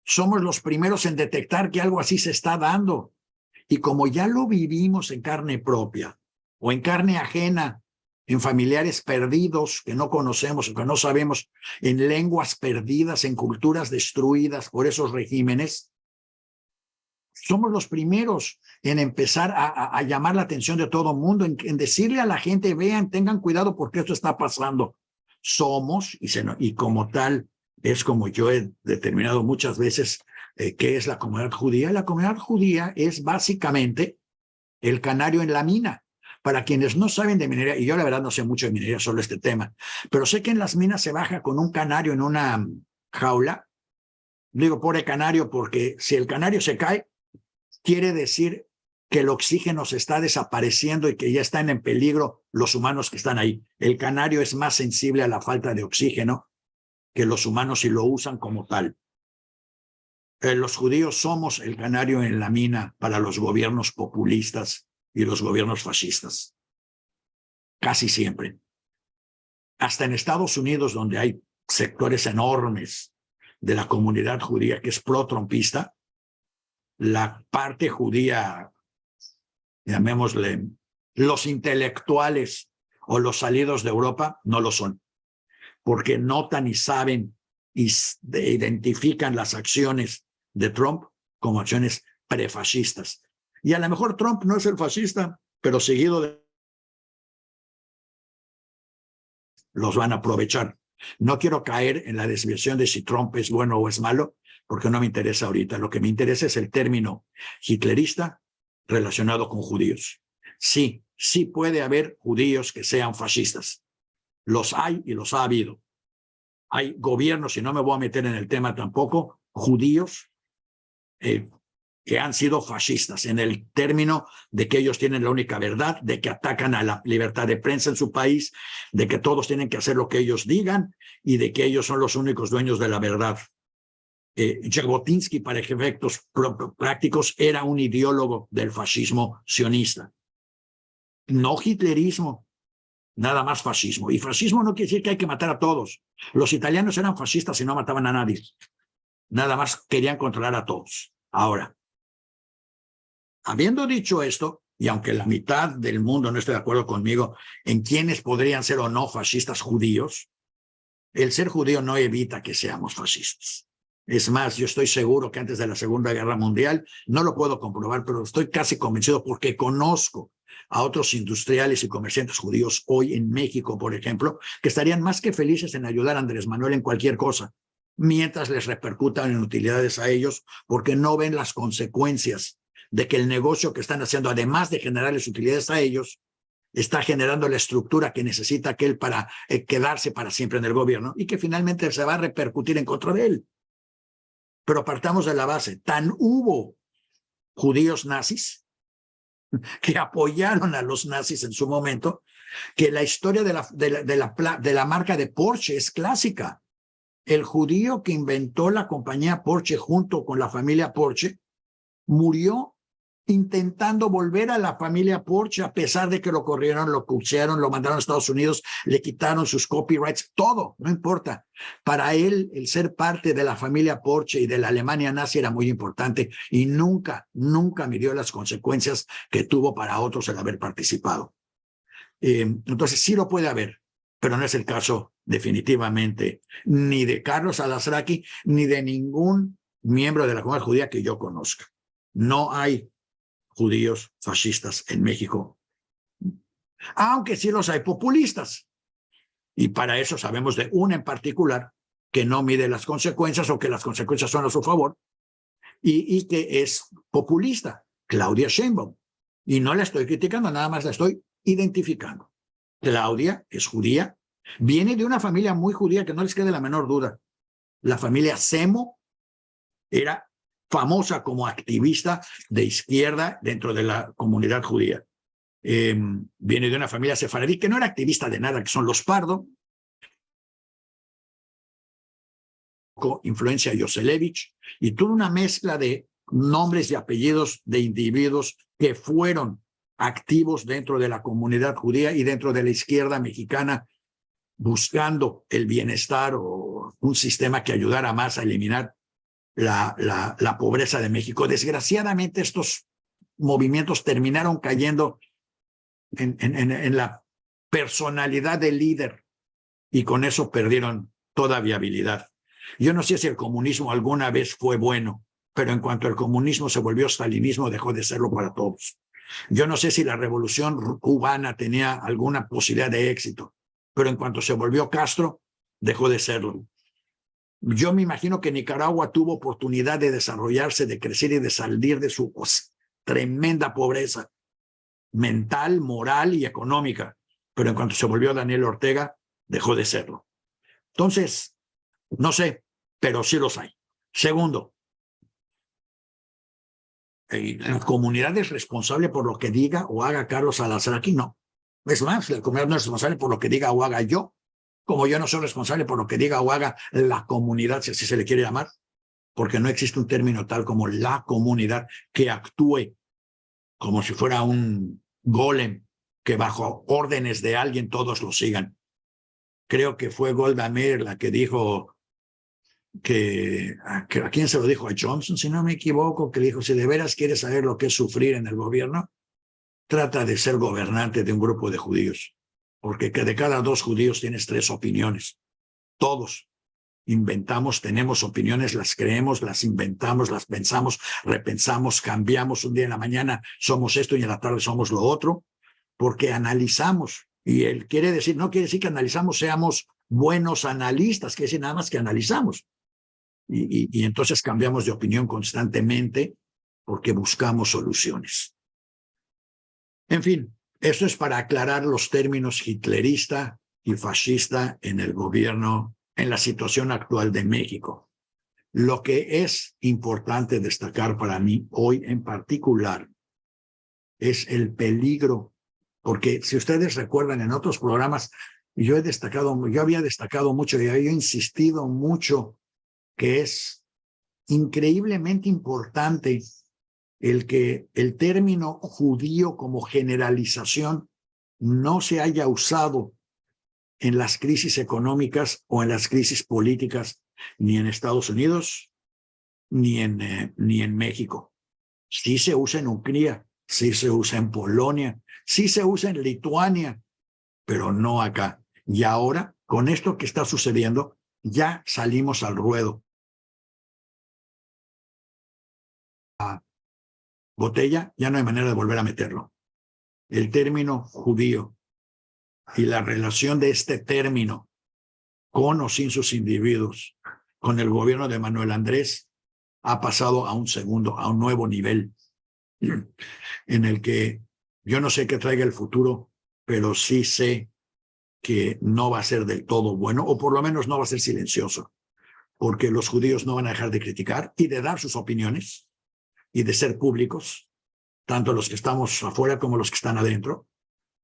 somos los primeros en detectar que algo así se está dando. Y como ya lo vivimos en carne propia o en carne ajena, en familiares perdidos que no conocemos o que no sabemos, en lenguas perdidas, en culturas destruidas por esos regímenes, somos los primeros en empezar a llamar la atención de todo el mundo, en decirle a la gente, vean, tengan cuidado porque esto está pasando. Somos, y como tal, es como yo he determinado muchas veces qué es la comunidad judía. La comunidad judía es básicamente el canario en la mina. Para quienes no saben de minería, y yo la verdad no sé mucho de minería, solo este tema, pero sé que en las minas se baja con un canario en una jaula. Digo, pobre canario, porque si el canario se cae, quiere decir que el oxígeno se está desapareciendo y que ya están en peligro los humanos que están ahí. El canario es más sensible a la falta de oxígeno que los humanos y lo usan como tal. Los judíos somos el canario en la mina para los gobiernos populistas y los gobiernos fascistas. Casi siempre. Hasta en Estados Unidos, donde hay sectores enormes de la comunidad judía que es pro-trumpista, la parte judía, llamémosle, los intelectuales o los salidos de Europa no lo son, porque notan y saben y identifican las acciones de Trump como acciones prefascistas. Y a lo mejor Trump no es el fascista, pero seguido de los van a aprovechar. No quiero caer en la desviación de si Trump es bueno o es malo, porque no me interesa ahorita. Lo que me interesa es el término hitlerista relacionado con judíos. Sí, sí puede haber judíos que sean fascistas. Los hay y los ha habido. Hay gobiernos, y no me voy a meter en el tema tampoco, judíos que han sido fascistas, en el término de que ellos tienen la única verdad, de que atacan a la libertad de prensa en su país, de que todos tienen que hacer lo que ellos digan y de que ellos son los únicos dueños de la verdad. Jabotinsky, para efectos prácticos, era un ideólogo del fascismo sionista. No hitlerismo, nada más fascismo. Y fascismo no quiere decir que hay que matar a todos. Los italianos eran fascistas y no mataban a nadie. Nada más querían controlar a todos. Ahora, habiendo dicho esto, y aunque la mitad del mundo no esté de acuerdo conmigo en quiénes podrían ser o no fascistas judíos, el ser judío no evita que seamos fascistas. Es más, yo estoy seguro que antes de la Segunda Guerra Mundial, no lo puedo comprobar, pero estoy casi convencido porque conozco a otros industriales y comerciantes judíos hoy en México, por ejemplo, que estarían más que felices en ayudar a Andrés Manuel en cualquier cosa, mientras les repercutan en utilidades a ellos, porque no ven las consecuencias de que el negocio que están haciendo, además de generarles utilidades a ellos, está generando la estructura que necesita aquel para quedarse para siempre en el gobierno y que finalmente se va a repercutir en contra de él. Pero partamos de la base, tan hubo judíos nazis que apoyaron a los nazis en su momento, que la historia de la marca de Porsche es clásica. El judío que inventó la compañía Porsche junto con la familia Porsche murió intentando volver a la familia Porsche, a pesar de que lo corrieron, lo cuchearon, lo mandaron a Estados Unidos, le quitaron sus copyrights, todo, no importa. Para él, el ser parte de la familia Porsche y de la Alemania nazi era muy importante y nunca midió las consecuencias que tuvo para otros el haber participado. Entonces, sí lo puede haber, pero no es el caso definitivamente ni de Carlos Alasraqui ni de ningún miembro de la comunidad judía que yo conozca. No hay judíos fascistas en México, aunque sí los hay populistas. Y para eso sabemos de una en particular que no mide las consecuencias o que las consecuencias son a su favor y que es populista, Claudia Sheinbaum. Y no la estoy criticando, nada más la estoy identificando. Claudia es judía, viene de una familia muy judía que no les quede la menor duda. La familia Semo era famosa como activista de izquierda dentro de la comunidad judía. Viene de una familia sefaradí que no era activista de nada, que son los Pardo, influencia Yoselevich, y toda una mezcla de nombres y apellidos de individuos que fueron activos dentro de la comunidad judía y dentro de la izquierda mexicana, buscando el bienestar o un sistema que ayudara más a eliminar la pobreza de México. Desgraciadamente, estos movimientos terminaron cayendo en la personalidad del líder y con eso perdieron toda viabilidad. Yo no sé si el comunismo alguna vez fue bueno, pero en cuanto el comunismo se volvió stalinismo, dejó de serlo para todos. Yo no sé si la revolución cubana tenía alguna posibilidad de éxito, pero en cuanto se volvió Castro, dejó de serlo. Yo me imagino que Nicaragua tuvo oportunidad de desarrollarse, de crecer y de salir de su tremenda pobreza mental, moral y económica, pero en cuanto se volvió Daniel Ortega, dejó de serlo. Entonces, no sé, pero sí los hay. Segundo, la comunidad es responsable por lo que diga o haga Carlos Salazar aquí, no. Es más, la comunidad no es responsable por lo que diga o haga yo, como yo no soy responsable por lo que diga o haga la comunidad, si así se le quiere llamar, porque no existe un término tal como la comunidad que actúe como si fuera un golem que bajo órdenes de alguien todos lo sigan. Creo que fue Golda Meir la que dijo ¿a quién se lo dijo? A Johnson, si no me equivoco, que dijo, si de veras quieres saber lo que es sufrir en el gobierno, trata de ser gobernante de un grupo de judíos, porque que de cada 2 judíos tienes 3 opiniones. Todos inventamos, tenemos opiniones, las creemos, las inventamos, las pensamos, repensamos, cambiamos. Un día en la mañana somos esto y en la tarde somos lo otro, porque analizamos. Y él quiere decir, no quiere decir que analizamos, seamos buenos analistas, quiere decir nada más que analizamos. Y entonces cambiamos de opinión constantemente porque buscamos soluciones. En fin, esto es para aclarar los términos hitlerista y fascista en el gobierno, en la situación actual de México. Lo que es importante destacar para mí hoy en particular es el peligro, porque si ustedes recuerdan en otros programas, yo había destacado mucho y había insistido mucho que es increíblemente importante el que el término judío como generalización no se haya usado en las crisis económicas o en las crisis políticas, ni en Estados Unidos, ni en México. Sí se usa en Hungría, sí se usa en Polonia, sí se usa en Lituania, pero no acá. Y ahora, con esto que está sucediendo, ya salimos al ruedo. Botella, ya no hay manera de volver a meterlo. El término judío y la relación de este término con o sin sus individuos, con el gobierno de Manuel Andrés, ha pasado a un nuevo nivel, en el que yo no sé qué traiga el futuro, pero sí sé que no va a ser del todo bueno, o por lo menos no va a ser silencioso, porque los judíos no van a dejar de criticar y de dar sus opiniones y de ser públicos, tanto los que estamos afuera como los que están adentro,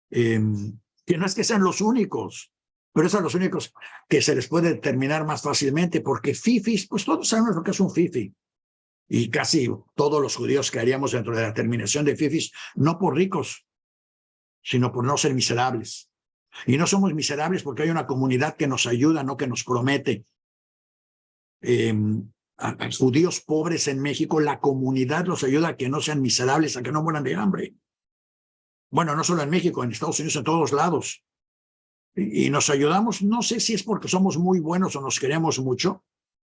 que no es que sean los únicos, pero son los únicos que se les puede determinar más fácilmente, porque fifis, pues todos sabemos lo que es un fifi, y casi todos los judíos que haríamos dentro de la terminación de fifis, no por ricos, sino por no ser miserables. Y no somos miserables porque hay una comunidad que nos ayuda, no que nos promete. A judíos pobres en México, la comunidad los ayuda a que no sean miserables, a que no mueran de hambre. Bueno, no solo en México, en Estados Unidos, en todos lados. Y nos ayudamos, no sé si es porque somos muy buenos o nos queremos mucho,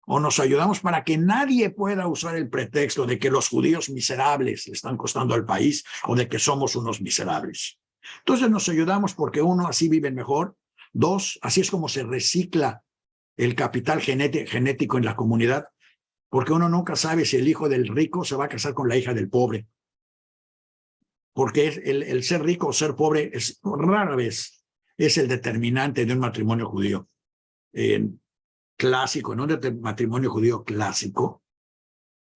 o nos ayudamos para que nadie pueda usar el pretexto de que los judíos miserables le están costando al país o de que somos unos miserables. Entonces nos ayudamos porque 1, así viven mejor, 2, así es como se recicla el capital genético en la comunidad, porque uno nunca sabe si el hijo del rico se va a casar con la hija del pobre, porque el ser rico o ser pobre es rara vez es el determinante de un matrimonio judío clásico. En un matrimonio judío clásico,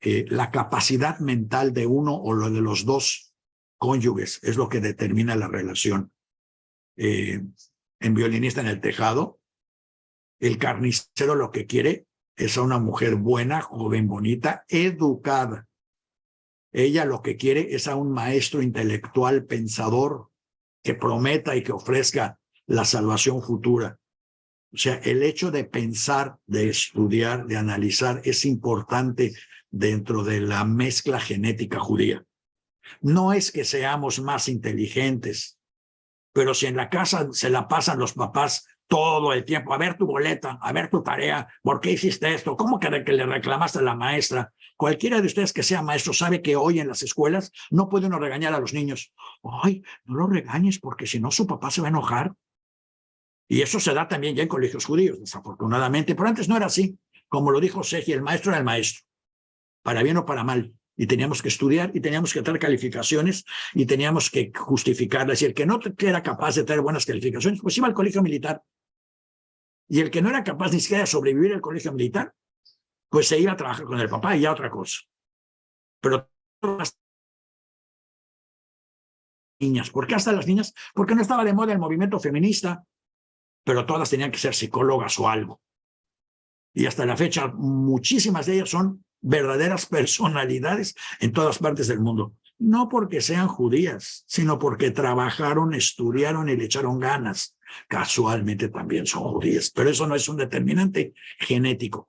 la capacidad mental de uno o lo de los 2 cónyuges es lo que determina la relación. En Violinista en el Tejado, el carnicero lo que quiere es a una mujer buena, joven, bonita, educada. Ella lo que quiere es a un maestro intelectual, pensador, que prometa y que ofrezca la salvación futura. O sea, el hecho de pensar, de estudiar, de analizar es importante dentro de la mezcla genética judía. No es que seamos más inteligentes, pero si en la casa se la pasan los papás todo el tiempo, a ver tu boleta, a ver tu tarea, ¿por qué hiciste esto? ¿Cómo que le reclamaste a la maestra? Cualquiera de ustedes que sea maestro sabe que hoy en las escuelas no puede uno regañar a los niños. Ay, no lo regañes porque si no su papá se va a enojar. Y eso se da también ya en colegios judíos, desafortunadamente, pero antes no era así. Como lo dijo Seji, el maestro era el maestro, para bien o para mal. Y teníamos que estudiar y teníamos que traer calificaciones y teníamos que justificarlas. Y el que no era capaz de traer buenas calificaciones, pues iba al colegio militar. Y el que no era capaz ni siquiera de sobrevivir al colegio militar, pues se iba a trabajar con el papá y ya otra cosa. Pero las niñas, ¿por qué hasta las niñas? Porque no estaba de moda el movimiento feminista, pero todas tenían que ser psicólogas o algo. Y hasta la fecha, muchísimas de ellas son verdaderas personalidades en todas partes del mundo. No porque sean judías, sino porque trabajaron, estudiaron y le echaron ganas. Casualmente también son judías, pero eso no es un determinante genético.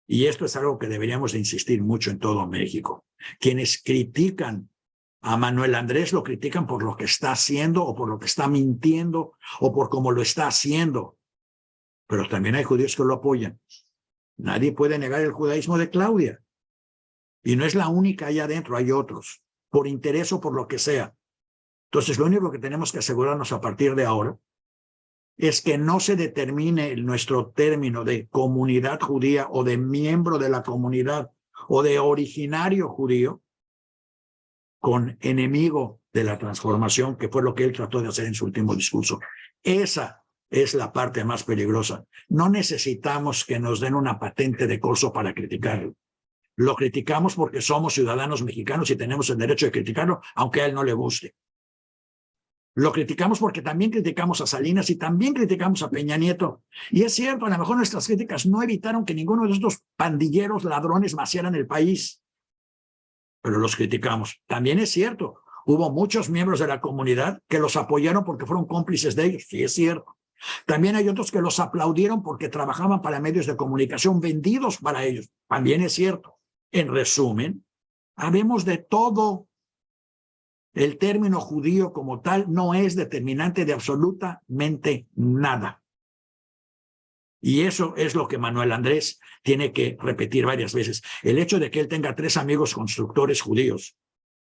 Y esto es algo que deberíamos de insistir mucho en todo México. Quienes critican a Manuel Andrés lo critican por lo que está haciendo o por lo que está mintiendo o por cómo lo está haciendo. Pero también hay judíos que lo apoyan. Nadie puede negar el judaísmo de Claudia. Y no es la única allá adentro, hay otros, por interés o por lo que sea. Entonces, lo único que tenemos que asegurarnos a partir de ahora es que no se determine nuestro término de comunidad judía o de miembro de la comunidad o de originario judío con enemigo de la transformación, que fue lo que él trató de hacer en su último discurso. Esa es la parte más peligrosa. No necesitamos que nos den una patente de corso para criticarlo. Lo criticamos porque somos ciudadanos mexicanos y tenemos el derecho de criticarlo, aunque a él no le guste. Lo criticamos porque también criticamos a Salinas y también criticamos a Peña Nieto. Y es cierto, a lo mejor nuestras críticas no evitaron que ninguno de estos pandilleros ladrones vaciaran el país, pero los criticamos. También es cierto, hubo muchos miembros de la comunidad que los apoyaron porque fueron cómplices de ellos, sí es cierto. También hay otros que los aplaudieron porque trabajaban para medios de comunicación vendidos para ellos, también es cierto. En resumen, habemos de todo. El término judío como tal no es determinante de absolutamente nada. Y eso es lo que Manuel Andrés tiene que repetir varias veces. El hecho de que él tenga 3 amigos constructores judíos,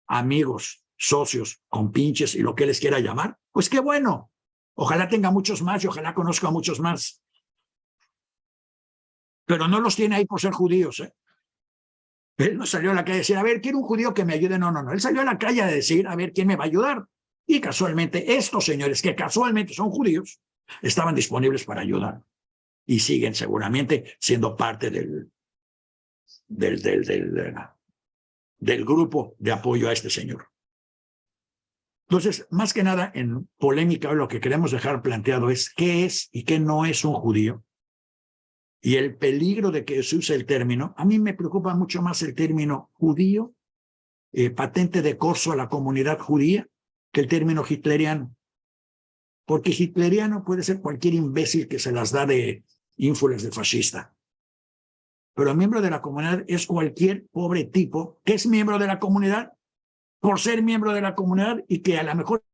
amigos, socios, compinches y lo que él les quiera llamar, pues qué bueno. Ojalá tenga muchos más y ojalá conozca a muchos más. Pero no los tiene ahí por ser judíos, ¿eh? Él no salió a la calle a decir, a ver, quiero un judío que me ayude. No, no, no. Él salió a la calle a decir, a ver, ¿quién me va a ayudar? Y casualmente, estos señores, que casualmente son judíos, estaban disponibles para ayudar. Y siguen seguramente siendo parte del grupo de apoyo a este señor. Entonces, más que nada, en polémica, lo que queremos dejar planteado es qué es y qué no es un judío. Y el peligro de que se use el término, a mí me preocupa mucho más el término judío, patente de corso a la comunidad judía, que el término hitleriano. Porque hitleriano puede ser cualquier imbécil que se las da de ínfulas de fascista. Pero miembro de la comunidad es cualquier pobre tipo que es miembro de la comunidad por ser miembro de la comunidad y que a lo mejor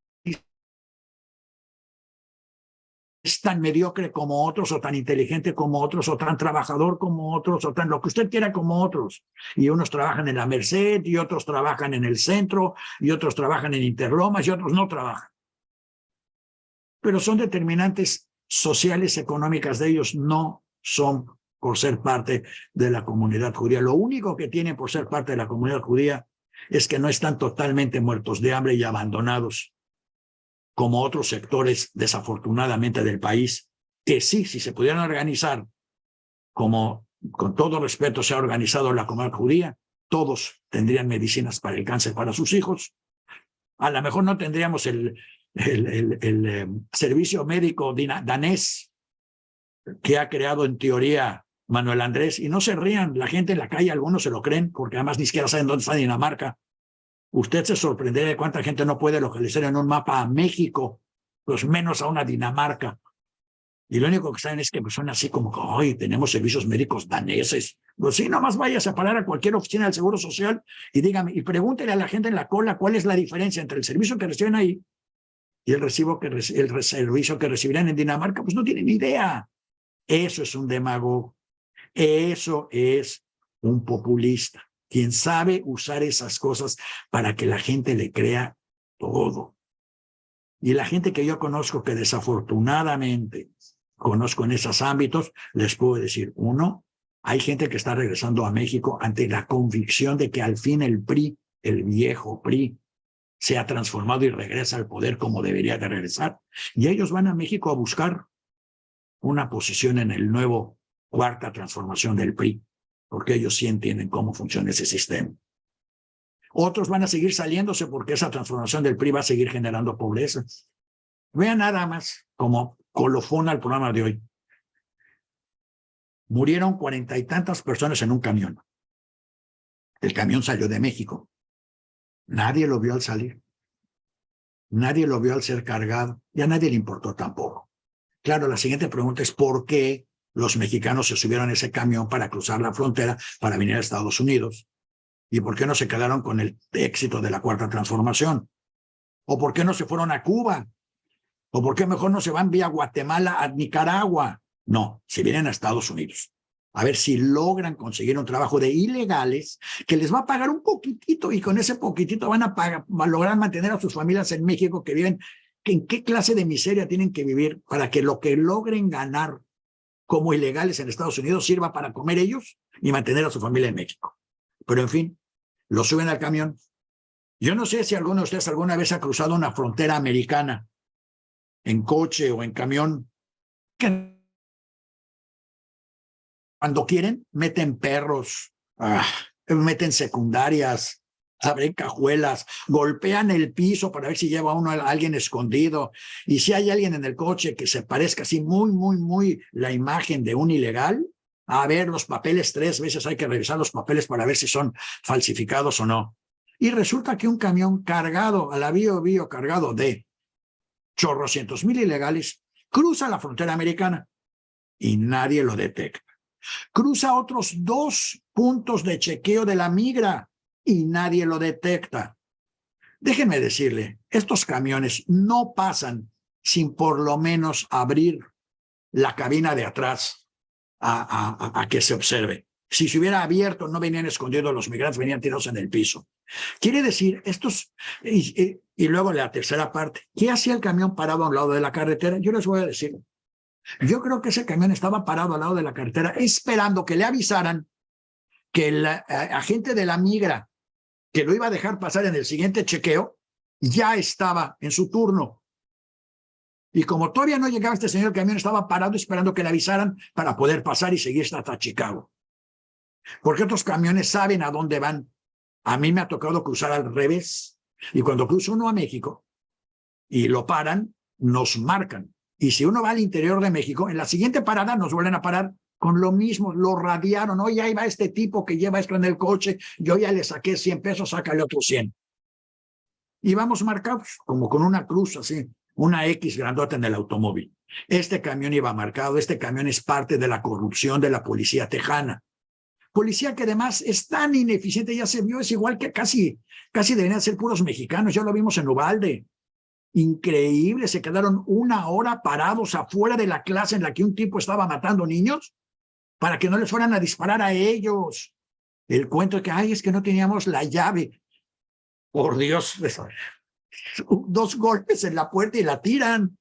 es tan mediocre como otros, o tan inteligente como otros, o tan trabajador como otros, o tan lo que usted quiera como otros. Y unos trabajan en la Merced, y otros trabajan en el centro, y otros trabajan en Interlomas, y otros no trabajan. Pero son determinantes sociales, económicas de ellos, no son por ser parte de la comunidad judía. Lo único que tienen por ser parte de la comunidad judía es que no están totalmente muertos de hambre y abandonados, como otros sectores, desafortunadamente, del país, que sí, si se pudieran organizar, como con todo respeto se ha organizado la comunidad judía, todos tendrían medicinas para el cáncer para sus hijos. A lo mejor no tendríamos el servicio médico danés que ha creado en teoría Manuel Andrés, y no se rían, la gente en la calle, algunos se lo creen, porque además ni siquiera saben dónde está Dinamarca. Usted se sorprendería de cuánta gente no puede localizar en un mapa a México, pues menos a una Dinamarca. Y lo único que saben es que son así como que, ¡ay, tenemos servicios médicos daneses! Pues sí, nomás váyase a parar a cualquier oficina del Seguro Social y dígame, y pregúntele a la gente en la cola cuál es la diferencia entre el servicio que reciben ahí Y el servicio que recibirán en Dinamarca, pues no tienen ni idea. Eso es un demagogo. Eso es un populista. Quien sabe usar esas cosas para que la gente le crea todo. Y la gente que yo conozco que desafortunadamente conozco en esos ámbitos, les puedo decir, uno, hay gente que está regresando a México ante la convicción de que al fin el PRI, el viejo PRI, se ha transformado y regresa al poder como debería de regresar. Y ellos van a México a buscar una posición en el nuevo cuarta transformación del PRI, porque ellos sí entienden cómo funciona ese sistema. Otros van a seguir saliéndose porque esa transformación del PRI va a seguir generando pobreza. Vean nada más como colofón al programa de hoy. Murieron 40 y tantas personas en un camión. El camión salió de México. Nadie lo vio al salir. Nadie lo vio al ser cargado. Y a nadie le importó tampoco. Claro, la siguiente pregunta es ¿por qué los mexicanos se subieron a ese camión para cruzar la frontera para venir a Estados Unidos? ¿Y por qué no se quedaron con el éxito de la cuarta transformación? ¿O por qué no se fueron a Cuba? ¿O por qué mejor no se van vía Guatemala a Nicaragua? No, se vienen a Estados Unidos. A ver si logran conseguir un trabajo de ilegales que les va a pagar un poquitito y con ese poquitito van a lograr mantener a sus familias en México que viven. ¿En qué clase de miseria tienen que vivir para que lo que logren ganar como ilegales en Estados Unidos sirva para comer ellos y mantener a su familia en México? Pero en fin, lo suben al camión. Yo no sé si alguno de ustedes alguna vez ha cruzado una frontera americana en coche o en camión. Cuando quieren, meten perros, meten secundarias, abren cajuelas, golpean el piso para ver si lleva uno a alguien escondido. Y si hay alguien en el coche que se parezca así muy la imagen de un ilegal, a ver los papeles 3 veces, hay que revisar los papeles para ver si son falsificados o no. Y resulta que un camión cargado, a la Bio cargado de chorrocientos mil ilegales, cruza la frontera americana y nadie lo detecta. Cruza otros 2 puntos de chequeo de la migra y nadie lo detecta. Déjenme decirle, estos camiones no pasan sin por lo menos abrir la cabina de atrás a que se observe. Si se hubiera abierto, no venían escondidos los migrantes, venían tirados en el piso. Quiere decir, y luego la tercera parte, ¿qué hacía el camión parado a un lado de la carretera? Yo les voy a decir, yo creo que ese camión estaba parado al lado de la carretera esperando que le avisaran que el agente de la migra que lo iba a dejar pasar en el siguiente chequeo ya estaba en su turno. Y como todavía no llegaba este señor, el camión estaba parado esperando que le avisaran para poder pasar y seguir hasta Chicago. Porque otros camiones saben a dónde van. A mí me ha tocado cruzar al revés. Y cuando cruza uno a México y lo paran, nos marcan. Y si uno va al interior de México, en la siguiente parada nos vuelven a parar con lo mismo, lo radiaron. Oye, ahí va este tipo que lleva esto en el coche, yo ya le saqué 100 pesos, sácale otros 100. Y vamos marcados, como con una cruz así, una X grandota en el automóvil. Este camión iba marcado, este camión es parte de la corrupción de la policía tejana. Policía que además es tan ineficiente, ya se vio, es igual que casi deberían ser puros mexicanos, ya lo vimos en Uvalde. Increíble, se quedaron 1 hora parados afuera de la clase en la que un tipo estaba matando niños para que no les fueran a disparar a ellos. El cuento de que, ay, es que no teníamos la llave. Por Dios, 2 golpes en la puerta y la tiran.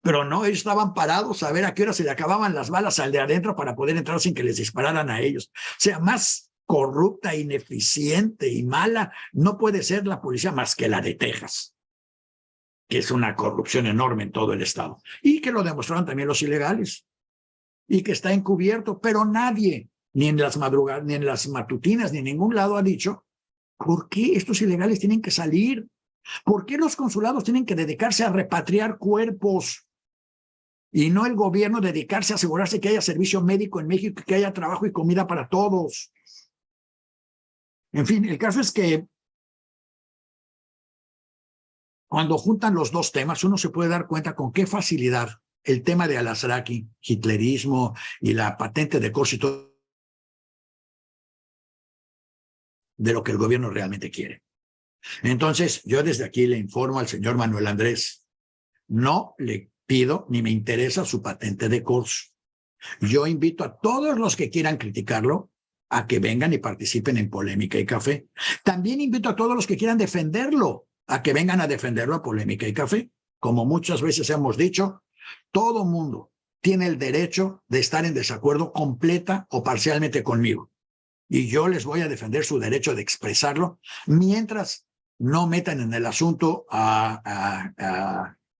Pero no, ellos estaban parados a ver a qué hora se le acababan las balas al de adentro para poder entrar sin que les dispararan a ellos. O sea, más corrupta, ineficiente y mala no puede ser la policía más que la de Texas, que es una corrupción enorme en todo el estado. Y que lo demostraron también los ilegales. Y que está encubierto, pero nadie, ni en las madrugadas, ni en las matutinas, ni en ningún lado ha dicho, ¿por qué estos ilegales tienen que salir? ¿Por qué los consulados tienen que dedicarse a repatriar cuerpos? Y no el gobierno dedicarse a asegurarse que haya servicio médico en México, que haya trabajo y comida para todos. En fin, el caso es que cuando juntan los dos temas, uno se puede dar cuenta con qué facilidad el tema de Al-Azraqui, hitlerismo y la patente de Corsito de lo que el gobierno realmente quiere. Entonces, yo desde aquí le informo al señor Manuel Andrés no le pido ni me interesa su patente de curso. Yo invito a todos los que quieran criticarlo a que vengan y participen en Polémica y Café. También invito a todos los que quieran defenderlo a que vengan a defenderlo a Polémica y Café. Como muchas veces hemos dicho, todo mundo tiene el derecho de estar en desacuerdo completa o parcialmente conmigo. Y yo les voy a defender su derecho de expresarlo mientras no metan en el asunto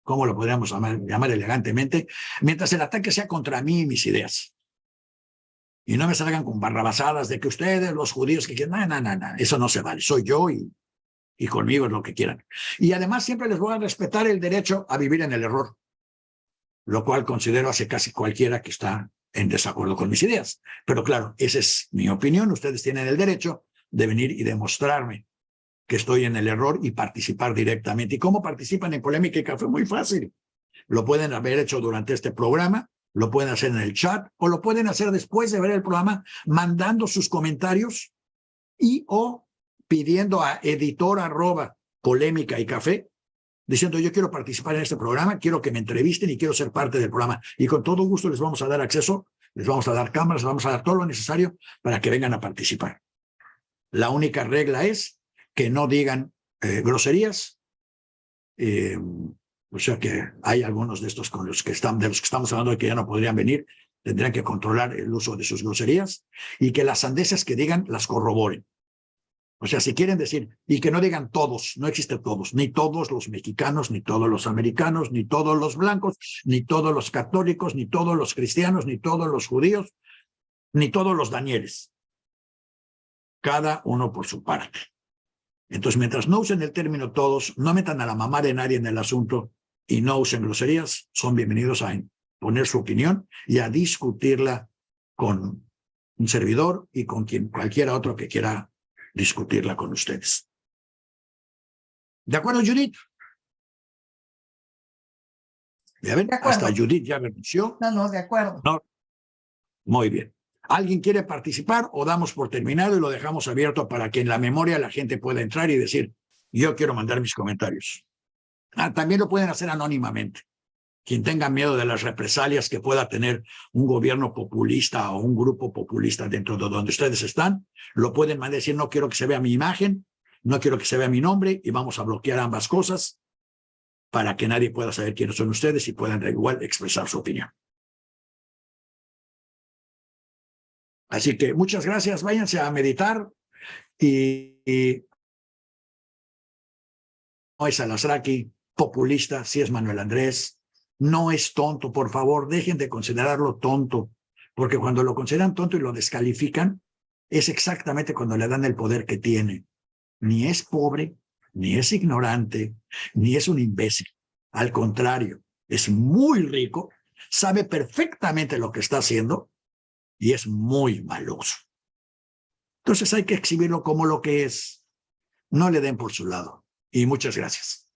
¿cómo lo podríamos llamar elegantemente? Mientras el ataque sea contra mí y mis ideas. Y no me salgan con barrabasadas de que ustedes, los judíos, que quieran, no, eso no se vale. Soy yo y conmigo es lo que quieran. Y además siempre les voy a respetar el derecho a vivir en el error, lo cual considero hace casi cualquiera que está en desacuerdo con mis ideas. Pero claro, esa es mi opinión. Ustedes tienen el derecho de venir y demostrarme que estoy en el error y participar directamente. ¿Y cómo participan en Polémica y Café? Muy fácil. Lo pueden haber hecho durante este programa, lo pueden hacer en el chat o lo pueden hacer después de ver el programa mandando sus comentarios y o pidiendo a editor@polémica y café diciendo yo quiero participar en este programa, quiero que me entrevisten y quiero ser parte del programa. Y con todo gusto les vamos a dar acceso, les vamos a dar cámaras, les vamos a dar todo lo necesario para que vengan a participar. La única regla es que no digan groserías. O sea que hay algunos de estos de los que estamos hablando de que ya no podrían venir, tendrían que controlar el uso de sus groserías y que las sandeces que digan las corroboren. O sea, si quieren decir, y que no digan todos, no existe todos, ni todos los mexicanos, ni todos los americanos, ni todos los blancos, ni todos los católicos, ni todos los cristianos, ni todos los judíos, ni todos los Danieles. Cada uno por su parte. Entonces, mientras no usen el término todos, no metan a la mamá de nadie en el asunto y no usen groserías, son bienvenidos a poner su opinión y a discutirla con un servidor y con cualquiera otro que quiera discutirla con ustedes. ¿De acuerdo, Judith? ¿Ya ven? Hasta Judith ya renunció. No, de acuerdo. No. Muy bien. ¿Alguien quiere participar o damos por terminado y lo dejamos abierto para que en la memoria la gente pueda entrar y decir, yo quiero mandar mis comentarios? También lo pueden hacer anónimamente. Quien tenga miedo de las represalias que pueda tener un gobierno populista o un grupo populista dentro de donde ustedes están, lo pueden decir, no quiero que se vea mi imagen, no quiero que se vea mi nombre y vamos a bloquear ambas cosas para que nadie pueda saber quiénes son ustedes y puedan igual expresar su opinión. Así que muchas gracias, váyanse a meditar y no es Alasraqui, populista, sí es Manuel Andrés, no es tonto, por favor, dejen de considerarlo tonto, porque cuando lo consideran tonto y lo descalifican, es exactamente cuando le dan el poder que tiene. Ni es pobre, ni es ignorante, ni es un imbécil. Al contrario, es muy rico, sabe perfectamente lo que está haciendo y es muy maloso. Entonces hay que exhibirlo como lo que es. No le den por su lado. Y muchas gracias.